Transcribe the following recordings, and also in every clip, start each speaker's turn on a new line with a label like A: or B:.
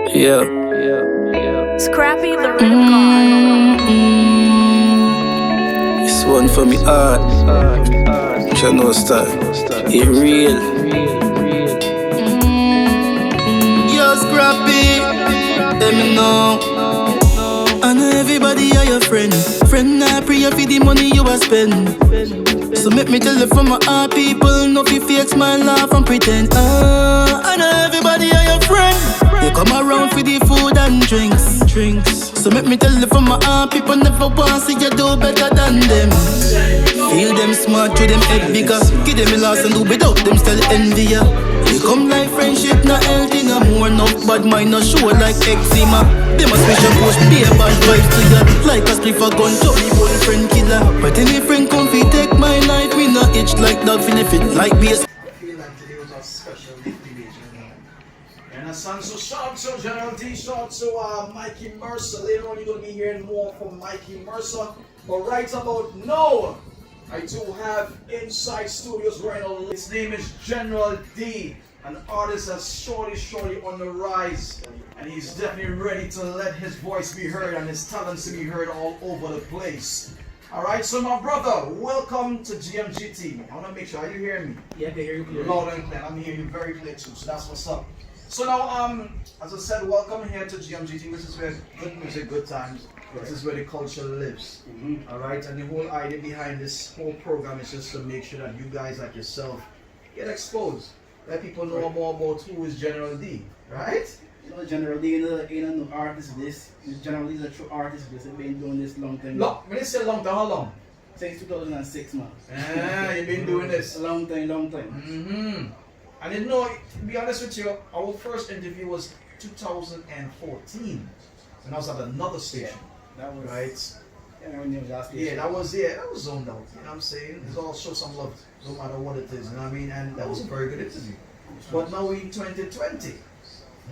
A: Yeah.
B: Scrappy the rhythm god.
A: This one for me art. Channel style. It real.
C: Yo, Scrappy, let me know. I know everybody are your friend. Friend, I pray for the money you a spend. So make me tell you from my heart, people know if you fake smile, laugh and pretend. I know everybody are your friend. They come around for the food and drinks. So make me tell you from my heart, people never want see you do better than them. Feel them smart, to them head bigger. Give them a loss and do without them still envy ya. They come like friendship, not healthy, no more enough bad mind, no show like eczema. They must wish and push, be a bad vibes to ya. Like a spliff a gun, Johnny boyfriend killer. But any friend come fi take my life, me not itch like dog finna fit like bass.
D: I feel like today was a special day, and a son, so shout out to General D, shout out to Mikey Mercer. Later on, you're gonna be hearing more from Mikey Mercer. But right about now, I do have Inside Studios right now. His name is General D, an artist that's shortly on the rise, and he's definitely ready to let his voice be heard and his talents to be heard all over the place. Alright, so my brother, welcome to GMGT. I want to make sure, are you hearing me?
C: Yeah, I can hear you clearly.
D: Loud and clear. I'm hearing you very clear too, so that's what's up. So now, as I said, welcome here to GMGT. This is where good music, good times. This is where the culture lives. Alright, and the whole idea behind this whole program is just to make sure that you guys like yourself get exposed. Let people know more about who is General D, right?
E: You know, General D ain't a new artist. This General D is a true artist. Because they've been doing this long time.
D: When you say long time, how long?
E: Since 2006, man.
D: You've been doing this.
E: A long time.
D: And you know, to be honest with you, our first interview was 2014, and I was at another station.
E: That was
D: right.
E: Yeah, when you was last
D: That was zoned out. You know what I'm saying? It's all show some love, no matter what it is. You know what I mean? And that was a very good interview. But now we're in 2020,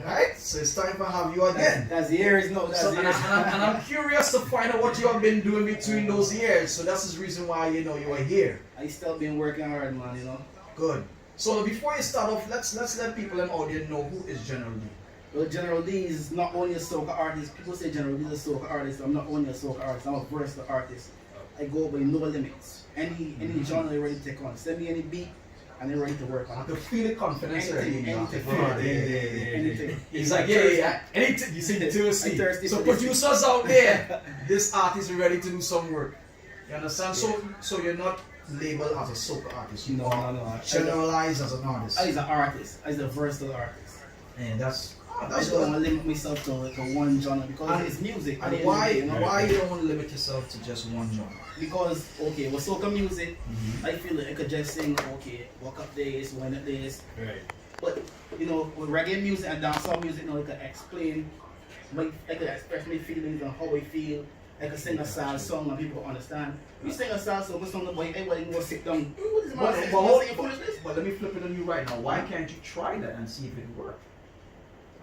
D: right? So it's time to have you again.
E: That's years, no. That's years.
D: And I'm curious to find out what you have been doing between those years. So that's the reason why you are here.
E: I still been working hard, man. You know.
D: Good. So before you start off, let's let people in the audience know who is General D.
E: Well, General D is not only a soca artist. People say General D is a soca artist. I'm not only a soca artist. I'm a versatile artist. I go by no limits. Any genre you're ready to take on. Send me any beat, and they're ready to work on.
D: I can feel the confidence already.
E: Anything.
D: He's like, yeah, anything. You see the two So producers out there, this artist is ready to do some work. You understand? So you're not labeled as a soca artist. You
E: No.
D: generalize as an artist.
E: I'm an artist. I'm a versatile artist.
D: And that's
E: I don't want to limit myself to one genre because it's music.
D: And why you don't want to limit yourself to just one genre?
E: Because with soca music, I feel like I could just sing walk up days, wind up days.
D: Right.
E: But with reggae music and dancehall music, I could explain, I could express my feelings and how I feel. I could sing a sad song and people understand. You sing a sad song, everybody will sit down. What is my
D: But let me flip it on you right now. Why can't you try that and see if it works?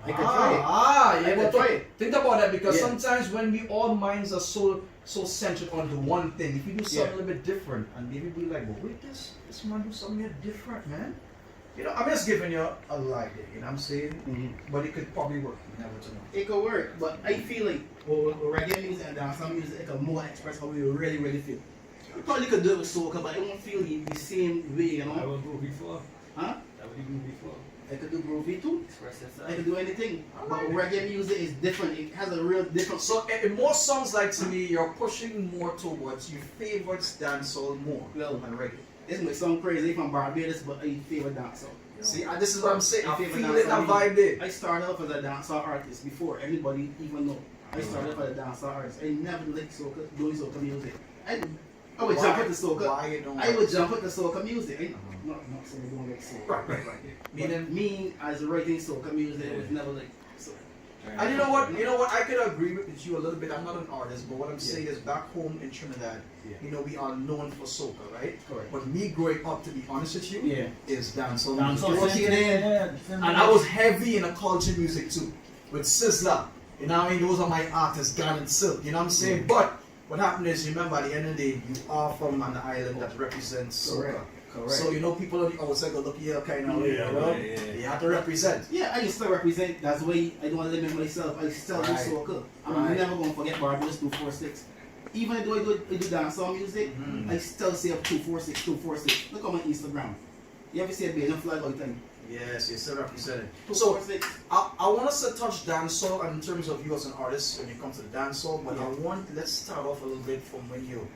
E: I can try it.
D: But try it. Think about that because sometimes when we all minds are so centered onto one thing, if you do something a little bit different and maybe be like, well, wait, this man do something different, man. I'm just giving you a light there, you know what I'm saying? But it could probably work, you never know.
E: It could work, but I feel like with reggae music and dancehall music, it could more express how we really, really feel. You probably could do it with soca, but it won't feel the same way, you know?
F: I will go before.
E: Huh?
F: I will do before.
E: I could do groovy too. I could do anything. But reggae music is different. It has a real different.
D: So it more sounds like to me you're pushing more towards your favorite dancehall more than reggae.
E: This might sound crazy from Barbados, but I favorite dancehall.
D: See, and this is what I'm saying. I feel
E: dancehall
D: that vibe there.
E: I started off as a dancehall artist before anybody even know. I started off as a dancehall artist. I never liked soca, doing soca music. I would jump at the soca. I would jump at the soca music. Not saying I don't like soca.
D: Right.
E: Meaning me as writing soca music, it was never like soca.
D: And you know what? I could agree with you a little bit. I'm not an artist, but what I'm saying is back home in Trinidad, we are known for soca, right?
E: Correct.
D: But me growing up, to be honest with you, is dancehall.
E: Dancehall.
D: And I was heavy in a culture music too, with Sizzla. You know what I mean? Those are my artists, Garnet Silk. You know what I'm saying? But what happened is, remember, at the end of the day, you are from an island that represents soca.
E: Correct.
D: So you know people on the outside go look here kind of way, you know? You have to represent.
E: Yeah, I still represent. That's the way I don't want to limit myself. I still do soca. I'm never going to forget Barbados 246. Even though I do dancehall music, I still say up 246, 246. Look on my Instagram. You ever see a Bajan flag all the time?
D: Yes, you're still represented. So
E: 246.
D: I want us to touch dancehall in terms of you as an artist when you come to the dancehall, but let's start off a little bit from when you're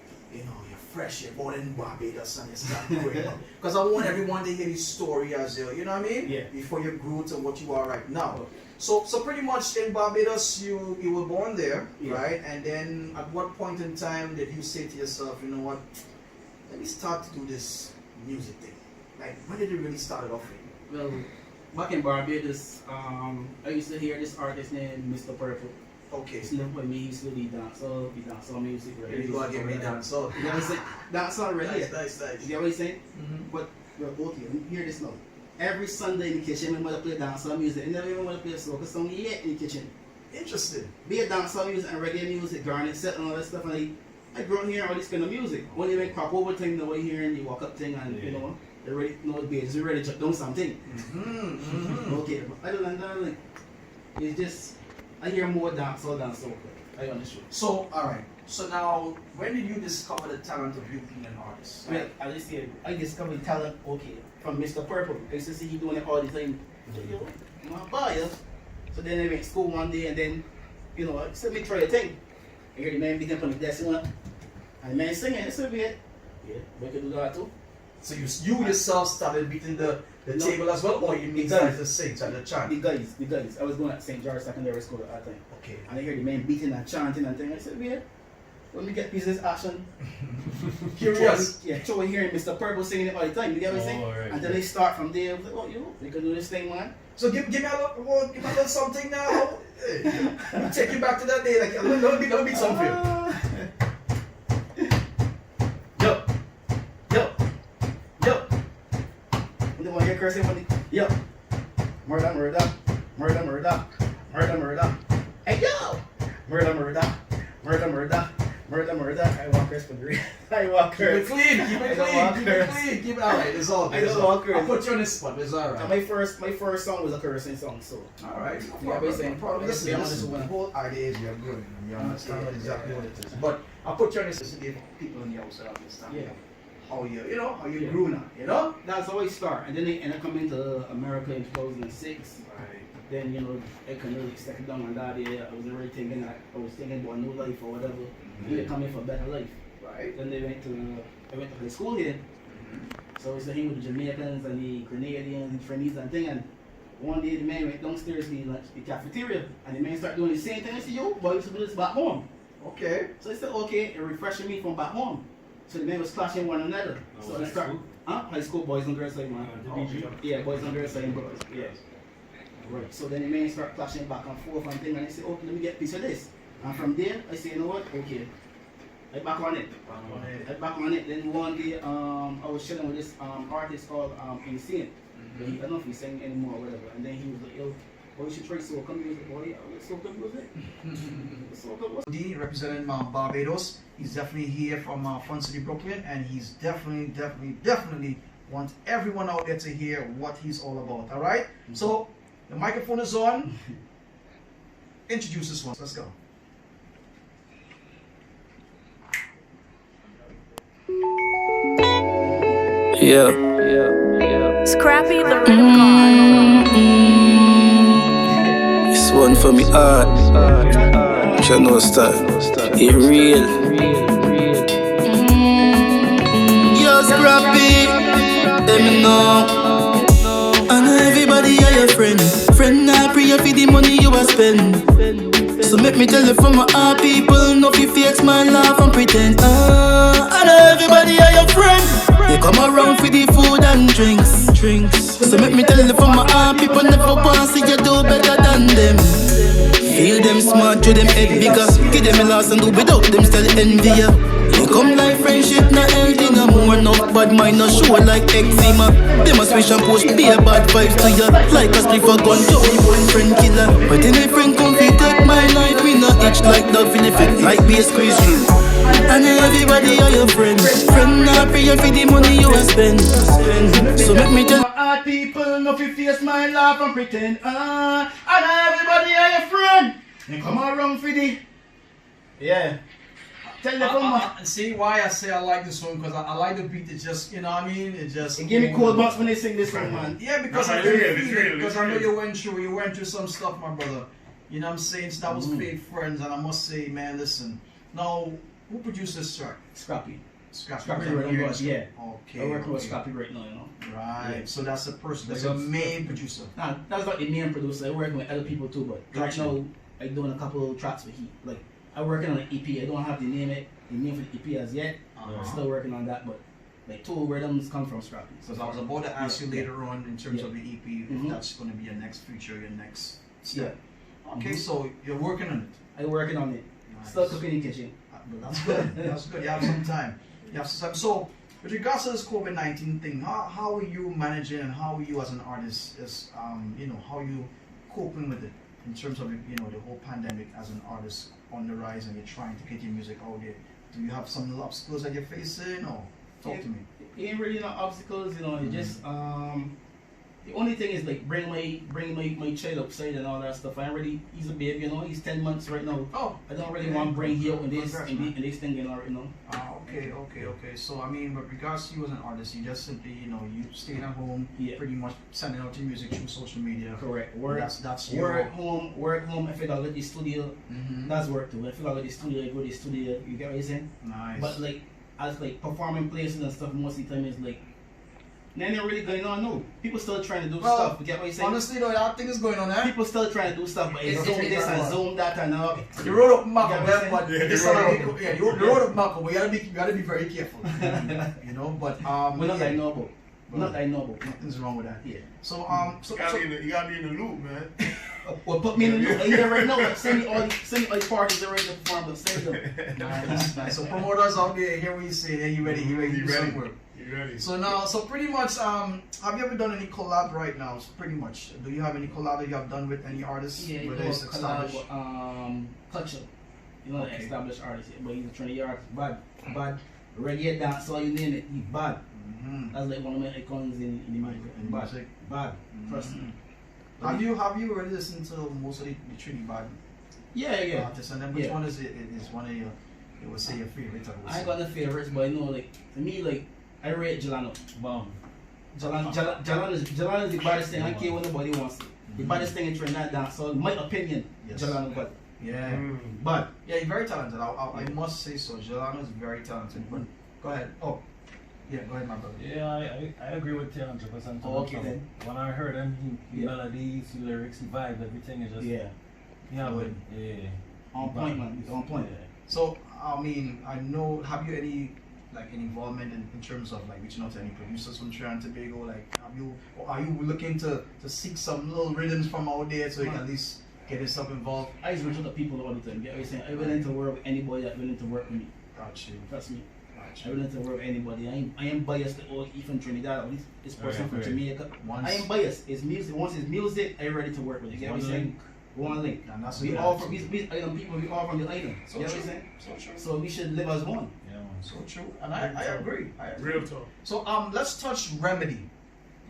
D: fresh, you're born in Barbados and you start growing up. Because I want everyone to hear this story as you know what I mean?
E: Yeah.
D: Before you grew to what you are right now. So pretty much in Barbados you were born there, right? And then at what point in time did you say to yourself, you know what, let me start to do this music thing? Like when did it really start it off for you?
E: Well, back in Barbados, I used to hear this artist named Mr. Purple.
D: Okay.
E: He lived with me, he used to do dancehall music.
D: Here you go again, me dancehall.
E: You know what I'm saying? Dancehall already.
D: Nice.
E: You get what I'm saying? But, well, okay, hear this now. Every Sunday in the kitchen, my mother play dancehall music. I never even want to play a soca song yet in the kitchen.
D: Interesting.
E: Be a dancehall music and reggae music, garnet set and all that stuff. And I grew up hearing all this kind of music. When you make crop over thing, the way you hear and you walk up thing and you know, they ready, know the bass, ready to do something. Okay, but other than that, like, it's just, I hear more dancehall than soca. I understand.
D: So, alright. So now, when did you discover the talent of you being an artist?
E: Well, I just say, I discovered talent, from Mr. Purple. I used to see he doing it all the time. So, you know, buy it. So then I went to school one day and then, I said, let me try a thing. I hear the man begin from the desk and the man singing, I said, yeah, we can do that too.
D: So you yourself started beating the table as well, or you started to sing, started to chant?
E: The guys. I was going at St. George Secondary School at that time.
D: Okay.
E: And I hear the man beating and chanting and thing. I said, yeah, when we get business action.
D: Curious.
E: So we're hearing Mr. Purple singing it all the time. You get what I'm saying?
D: Right.
E: And then they start from there. I was like, we can do this thing, man.
D: So give me a little something now. Hey, take you back to that day. Like, let me beat something.
E: Yo. You don't want to hear cursing when yo. Murder. Hey, yo. Murder. I walk curse for the real. I walk curse.
D: Keep it clean. Keep it alright. It's all good.
E: I don't walk curse.
D: I'll put you on the spot. It's alright.
E: My first song was a cursing song, so.
D: Alright.
E: Listen,
D: The whole idea is you're good. You understand exactly what it is. But I'll put you on this to give people on the outside understand how you grew now,
E: That's how I start. And then I ended up coming to America in 2006.
D: Right.
E: Then, I couldn't really settle down on that area. I wasn't really thinking that I was thinking about a new life or whatever. They coming for a better life.
D: Right.
E: Then I went to high school here. So I was hanging with the Jamaicans and the Grenadians and Chinese and thing. And one day the man went downstairs to the cafeteria and the man started doing the same thing. I said, yo, boy, you should do this back home.
D: Okay.
E: So I said, okay, it refreshing me from back home. So the men was clashing one another. So I started, high school boys and girls like man. Yeah, boys and girls like brothers. Yeah. Right. So then the men start clashing back and forth and thing, and I say, okay, let me get a piece of this. And from there, I say, you know what? Okay. I back on it. Then one day, I was chilling with this artist called Insane. I don't know if he's singing anymore or whatever. And then he was like, yo, boy, you should try soca music, boy. I was like, soca music?
D: D representing Barbados. He's definitely here from Fun City, Brooklyn, and he's definitely want everyone out there to hear what he's all about. All right? So the microphone is on. Introduce this one. Let's go.
B: Yeah. Scrappy the rhythm god.
A: This one for me art. Channel style. It real.
C: Yo, Scrappy, let me know. I know everybody are your friend. Friend, I pray you for the money you a spend. So make me tell you from my heart, people know if you fake my laugh and pretend. I know everybody are your friend. You come around for the food and drinks. So make me tell you from my heart, people never want to see you do better than them. Feel them smart, to them head bigger. Give them a loss and do without them still envy ya. You come like friendship, not healthy no more. No bad mind, no show like eczema. They must wish and post be a bad vibes to ya. Like a split for gun, Joey one friend killer. But any friend come fi take my life, we no itch like the effect, like bass squeeze. And everybody are your friend. Friend not pay you for the money you a spend. So make me tell
E: Art people no fi face my laugh and pretend. And everybody are your friend. You come around for the. Yeah. Tell them
D: And see why I say I like this one, because I like the beat. It just, you know what I mean? It just.
E: It give me cold bumps when they sing this song, man.
D: Yeah, because I really because I know you went through some stuff, my brother. You know what I'm saying? So that was Fake Friends, and I must say, man, listen. Now, who produced this track?
E: Scrappy.
D: Scrappy
E: right now, yeah.
D: Okay.
E: I'm working with Scrappy right now, you know.
D: Right.
E: Yeah.
D: So that's the person. That's the main producer.
E: Nah, that's not the main producer. I'm working with other people too, but right now I'm doing a couple of tracks with he. Like I'm working on an EP. I don't have the name for the EP as yet. I'm still working on that, but like 2 rhythms come from Scrappy.
D: So I was about to ask you later on in terms of the EP, if that's going to be your next feature, your next step. Okay, so you're working on it.
E: I'm working on it.
D: Nice.
E: Still cooking in the kitchen.
D: But that's good. That's good. You have some time. You have some time. So, with regards to this COVID-19 thing, how are you managing, and how are you as an artist? You know, how are you coping with it in terms of, you know, the whole pandemic as an artist on the rise, and you're trying to get your music out there? Do you have some little obstacles that you're facing, or talk to me?
E: It ain't really no obstacles, you know. It just the only thing is like bring my child outside and all that stuff. He's a baby, you know. He's 10 months right now.
D: Oh,
E: I don't really want to bring him out in this thing, you know.
D: Okay. So I mean, with regards to you as an artist, you just simply, you know, you staying at home, pretty much sending out your music through social media.
E: Correct.
D: That's
E: work home. If I go to the studio, that's work too. If I go to the studio, I go to the studio. You get what I'm saying?
D: Nice.
E: But like as like performing places and stuff, most of the time is like. Nothing really going on, no. People still trying to do stuff. You get what I'm saying?
D: Honestly, though, that thing is going on there.
E: People still trying to do stuff, but it's Zoom this and Zoom that and all.
D: You wrote up Malcolm, but you wrote up Malcolm, but you gotta be very careful. You know, but
E: we're not that noble.
D: Nothing's wrong with that.
E: Yeah.
D: So
F: you gotta be in the loop, man.
E: Well, put me in the loop. I'm here right now. Like, send me all the parties that are ready to perform. But send them.
D: Nice. So promoters out there, hear what you say. Yeah, you ready to do some work.
F: Ready.
D: So pretty much, have you ever done any collab right now? So pretty much, do you have any collab that you have done with any artists?
E: Yeah,
D: whether it's
E: collab with Clutcher. You know, the established artist, but he's a trendy artist. Bad. Reggae dance, all you name it, he's bad. That's like one of my icons in the music. Bad. Trust me.
D: Have you already listened to most of the Trinidad artists? And then which one is one of your, you would say your favorite?
E: I ain't got no favorites, but you know, like to me, like I rate Jelano. Wow. Jelano is the baddest thing. I don't care what nobody wants. The baddest thing in Trinidad dance. So in my opinion, Jelano bad.
D: Yeah. But yeah, he's very talented. I must say so. Jelano is very talented. But go ahead. Oh. Yeah, go ahead, my brother.
G: Yeah, I agree with you 100%.
E: Okay, then.
G: When I heard him, he melodies, the lyrics, the vibe, everything is just
E: on point, man. It's on point.
G: Yeah.
D: So I mean, I know. Have you any involvement in terms of like reaching out to any producers from Trinidad and Tobago? Like, are you looking to seek some little rhythms from out there so you can at least get yourself involved?
E: I just reach out to people all the time. Get what I'm saying? I'm willing to work with anybody that's willing to work with me.
D: Got you.
E: Trust me. I'm willing to work with anybody. I am biased to all from Trinidad, or this person from Jamaica. I am biased. It's music. Once it's music, I'm ready to work with it. Get what I'm saying? One link. And that's we all from people. We all from the island. So you know what I'm saying? So true. So we should live as one.
G: Yeah, man.
D: So true. And I agree.
F: Real talk.
D: So let's touch Remedy.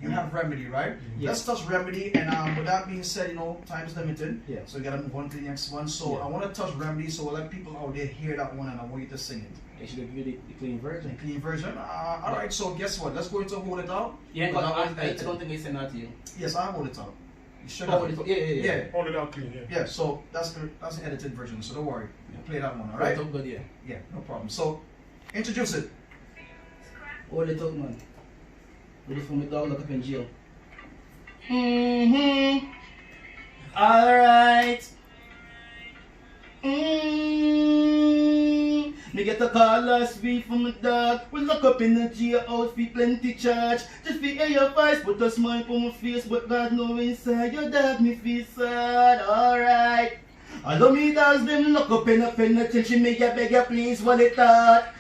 D: You have Remedy, right?
E: Yes.
D: Let's touch Remedy, and with that being said, you know, time is limited.
E: Yeah.
D: So we gotta move on to the next one. So I want to touch Remedy, so we'll let people out there hear that one, and I want you to sing it.
E: They should give you the clean version.
D: The clean version. All right. So guess what? Let's go into Hold It Out.
E: Yeah, but I don't think they sent that to you.
D: Yes, I Hold It Out. You should
E: Oh,
D: have.
E: yeah.
F: Hold it out clean,
D: Yeah. So that's the edited version. So don't worry. We'll play that one. All right.
E: Good, yeah.
D: Yeah. No problem. So introduce it.
E: Hold it out, man. Ready for my dog lock up in jail. Alright. Me get a call last week from my dog. We lock up in the jail house, we plenty charge. Just for hear your voice, put a smile on my face, but God know inside your dog me feel sad. Alright. All of me dogs them lock up in a penitentiary, me ya beg ya please, what it thought.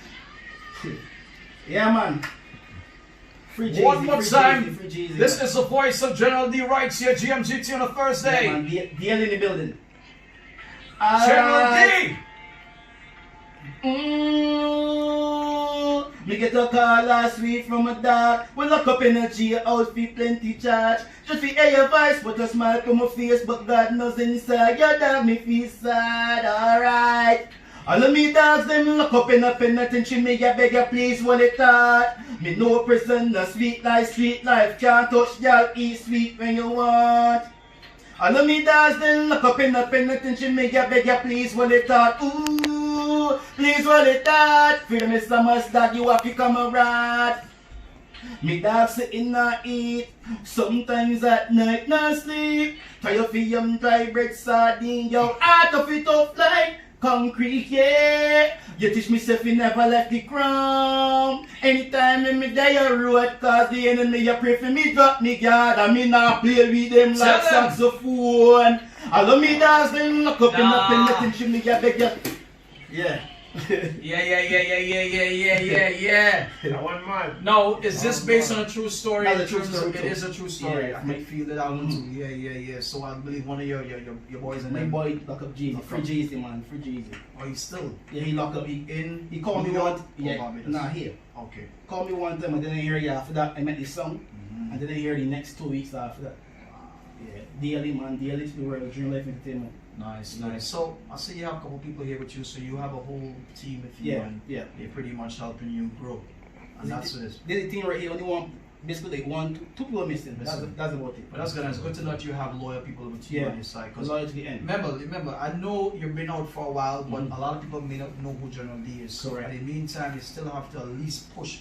E: Yeah, man. Free Jay-Z,
D: One more time.
E: Free Jay-Z,
D: This
E: man.
D: is the voice of General D Rights here, GMGT on a Thursday.
E: Yeah, man. DL in the building.
D: General D.
E: Me get a call last week from a dog. We lock up in a jail outfit, plenty charge. Just fi hear your voice, but a smile to my face. But God knows inside your dog me feel sad, alright. All of me dogs, them lock up in a penitentiary. Me I beg you please, what it thought. Me no prisoner, sweet life, street life. Can't touch y'all, eat sweet when you want. All of me dogs, them lock up in a penitentiary. Me I beg you please, what it thought. Ooh, please, what it thought. Freedom is the must dog, you have to come around. Me dog sitting and eat. Sometimes at night not sleep. Try your film, try bread sardine. Yo, out of it up like concrete, yeah. You teach me self you never left the ground. Anytime in me die a road, cause the enemy you pray for me drop me guard. I me not play with them like saxophone. All of me dogs them lock up in the penitentiary, me I beg you. Yeah.
B: Yeah.
F: That one man.
D: Now, is this based on a true story?
E: That's a
D: In
E: true
D: terms
E: story
D: of- It
E: too.
D: is a true story.
E: Yeah.
D: I might feel that one too. Yeah. So I believe one of your boys in
E: My
D: there.
E: boy lock up Jeezy, free Jeezy man, free Jeezy.
D: Oh, he's still
E: Yeah, he lock up. He called me
D: New York
E: one.
D: or
E: Yeah,
D: Barbados?
E: nah here.
D: Okay.
E: Called me one time, I didn't hear you after that. I met the song, and then I hear the next 2 weeks after that. Yeah, daily man, daily to the world, Dream Life Entertainment.
D: Nice. So I see you have a couple people here with you. So you have a whole team with you, and
E: Yeah.
D: they're pretty much helping you grow. And that's what it is.
E: The thing right here, only one, basically two people missing, but that's about it.
D: But that's good. It's good to know that you have loyal people with you
E: Yeah.
D: on your side. Because
E: Loyal to the end.
D: remember, I know you've been out for a while, but a lot of people may not know who General D is. So
E: Correct.
D: in the meantime, you still have to at least push,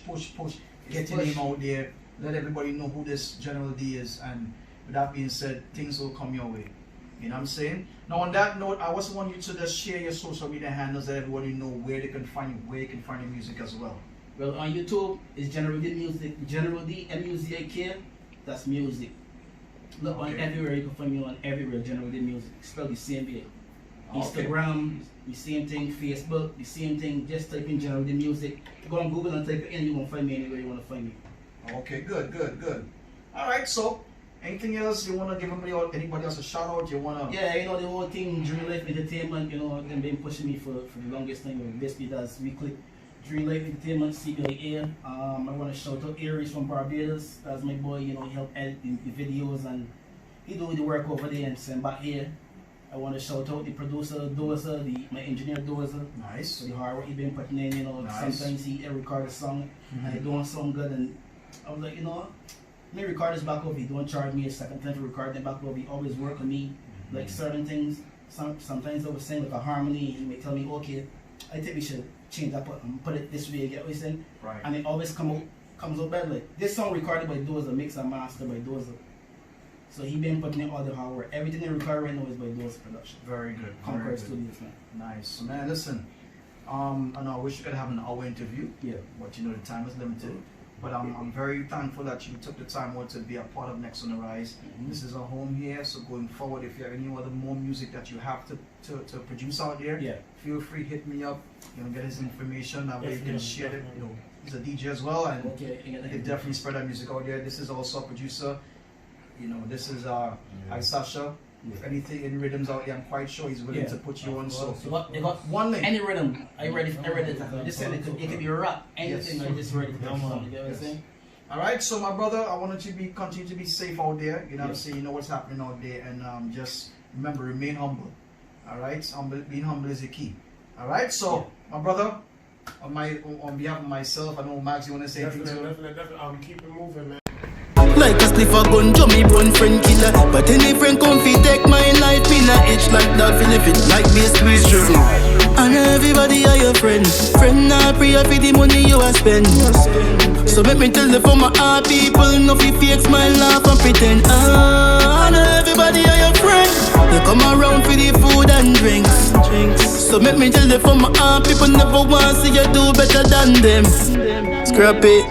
D: get your
E: Push.
D: name out there, let everybody know who this General D is, and with that being said, things will come your way. You know what I'm saying? Now on that note, I also want you to just share your social media handles, let everybody know where they can find you, where you can find your music as well.
E: Well, on YouTube, it's General D Music, General D, MUZIK, that's music. Look on
D: Okay.
E: everywhere, you can find me on everywhere, General D Music, spell the same way.
D: Okay.
E: Instagram, the same thing, Facebook, the same thing, just type in General D Music. Go on Google and type it in, you're going to find me anywhere you want to find me.
D: Okay, good. Alright, so anything else you want to give anybody else a shout out? You want to?
E: Yeah, you know, the whole thing, Dream Life Entertainment, you know, they've been pushing me for the longest time. Basically, that's weekly. Dream Life Entertainment, CBIA. I want to shout out Aries from Barbados. That's my boy, you know, he helped edit the videos and he do the work over there and send back here. I want to shout out the producer, Dozer, my engineer, Dozer.
D: Nice.
E: For the hard work he been putting in, you know,
D: Nice.
E: sometimes he record a song and he don't sound good and I was like, you know, me record this back over, he don't charge me a second time to record them back over, he always work on me, like certain things, sometimes I was saying like a harmony, he may tell me, okay, I think we should change that, put it this way, you get what I'm saying?
D: Right.
E: And it always comes out better, like, this song recorded by Dozer, mixed and mastered by Dozer. So he been putting in all the hard work, everything they record right now is by Dozer production.
D: Very good.
E: Concord Studios, man.
D: Nice. Man, listen, and I wish you could have an hour interview,
E: Yeah.
D: but you know the time is limited. But I'm very thankful that you took the time out to be a part of Next on the Rise. This is a home here, so going forward, if you have any other more music that you have to produce out there,
E: Yeah.
D: feel free, hit me up, you know, get his information, that way you can
E: Definitely,
D: share it,
E: definitely.
D: you know, he's a DJ as well, and
E: Okay,
D: you can definitely spread that music out there. This is also a producer, you know, this is Sasha. If anything, any rhythms out there, I'm quite sure he's willing
E: Yeah.
D: to put you on, so
E: They got
D: one link.
E: any rhythm. I ready to just said it could be rap, anything.
D: Yes.
E: I just ready to
F: Yeah,
E: come
F: man.
E: on. You get what I'm
F: Yes.
E: saying?
D: Alright, so my brother, I want you to continue to be safe out there. You know what I'm saying? You know what's happening out there, and just remember, remain humble. Alright, being humble is the key. Alright, so my brother, on behalf of myself, I know Max, you want to say anything to him?
F: Definitely. Keep it moving, man.
C: Like a spliff a gun, Jummy run friend killer. But any friend come fi take my life in a itch like that fi live it like me squeeze through. And everybody are your friend. Friend not pray for the money you a spend. So make me tell the for my heart people, no fi fake smile, laugh and pretend. And everybody are your friend. They come around for the food and drinks. So make me tell the for my heart people, never want see you do better than them. Scrap it.